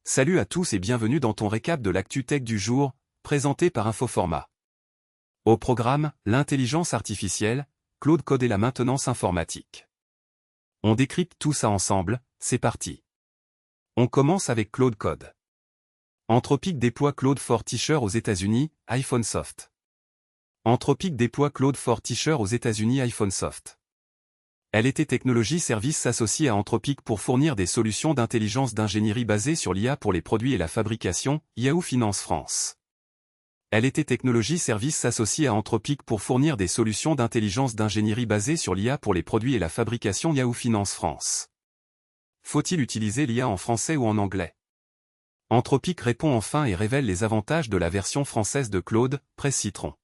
Salut à tous et bienvenue dans ton récap de l'actu tech du jour, présenté par Infoformat. Au programme, l'intelligence artificielle, Claude Code et la maintenance informatique. On décrypte tout ça ensemble, c'est parti. On commence avec Claude Code. Anthropic déploie Claude for Teacher aux États-Unis, iPhone Soft. Anthropic déploie Claude for Teacher aux États-Unis, iPhone Soft. LT Technologies Services s'associe à Anthropic pour fournir des solutions d'intelligence d'ingénierie basées sur l'IA pour les produits et la fabrication, Yahoo Finance France. LT Technologies Services s'associe à Anthropic pour fournir des solutions d'intelligence d'ingénierie basées sur l'IA pour les produits et la fabrication, Yahoo Finance France. Faut-il utiliser l'IA en français ou en anglais? Anthropic répond enfin et révèle les avantages de la version française de Claude, Presse Citron.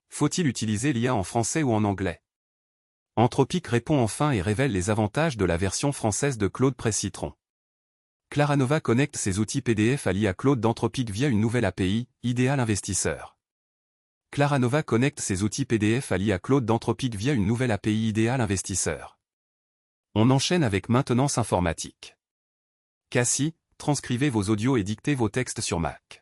Faut-il utiliser l'IA en français ou en anglais? Anthropic répond enfin et révèle les avantages de la version française de Claude Presse Citron. Claranova connecte ses outils PDF à l'IA Claude d'Anthropic via une nouvelle API, Idéal Investisseur. Claranova connecte ses outils PDF à l'IA Claude d'Anthropic via une nouvelle API Idéal Investisseur. On enchaîne avec maintenance informatique. Cassie, transcrivez vos audios et dictez vos textes sur Mac.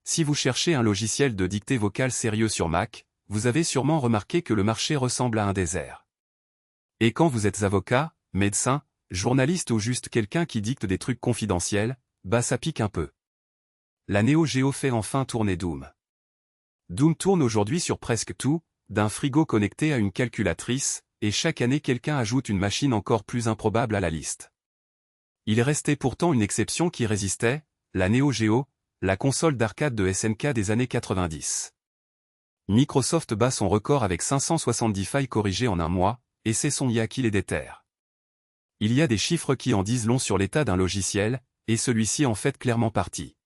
Si vous cherchez un logiciel de dictée vocale sérieux sur Mac, vous avez sûrement remarqué que le marché ressemble à un désert. Et quand vous êtes avocat, médecin, journaliste ou juste quelqu'un qui dicte des trucs confidentiels, bah ça pique un peu. La Neo Geo fait enfin tourner Doom. Doom tourne aujourd'hui sur presque tout, d'un frigo connecté à une calculatrice, et chaque année quelqu'un ajoute une machine encore plus improbable à la liste. Il restait pourtant une exception qui résistait, la Neo Geo, la console d'arcade de SNK des années 90. Microsoft bat son record avec 570 failles corrigées en un mois, et c'est son IA qui les déterre. Il y a des chiffres qui en disent long sur l'état d'un logiciel, et celui-ci en fait clairement partie.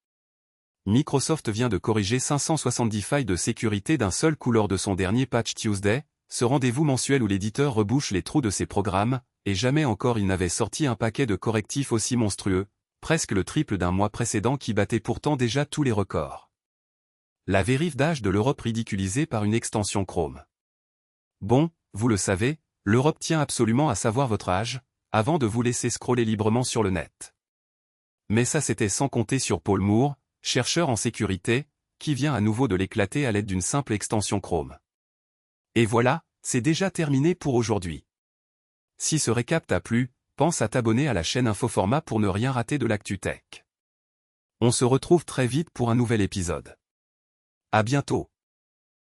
Microsoft vient de corriger 570 failles de sécurité d'un seul coup lors de son dernier Patch Tuesday, ce rendez-vous mensuel où l'éditeur rebouche les trous de ses programmes, et jamais encore il n'avait sorti un paquet de correctifs aussi monstrueux, presque le triple d'un mois précédent qui battait pourtant déjà tous les records. La vérif d'âge de l'Europe ridiculisée par une extension Chrome. Bon, vous le savez, l'Europe tient absolument à savoir votre âge, avant de vous laisser scroller librement sur le net. Mais ça c'était sans compter sur Paul Moore, chercheur en sécurité, qui vient à nouveau de l'éclater à l'aide d'une simple extension Chrome. Et voilà, c'est déjà terminé pour aujourd'hui. Si ce récap t'a plu, pense à t'abonner à la chaîne Infoformat pour ne rien rater de l'actu tech. On se retrouve très vite pour un nouvel épisode. À bientôt.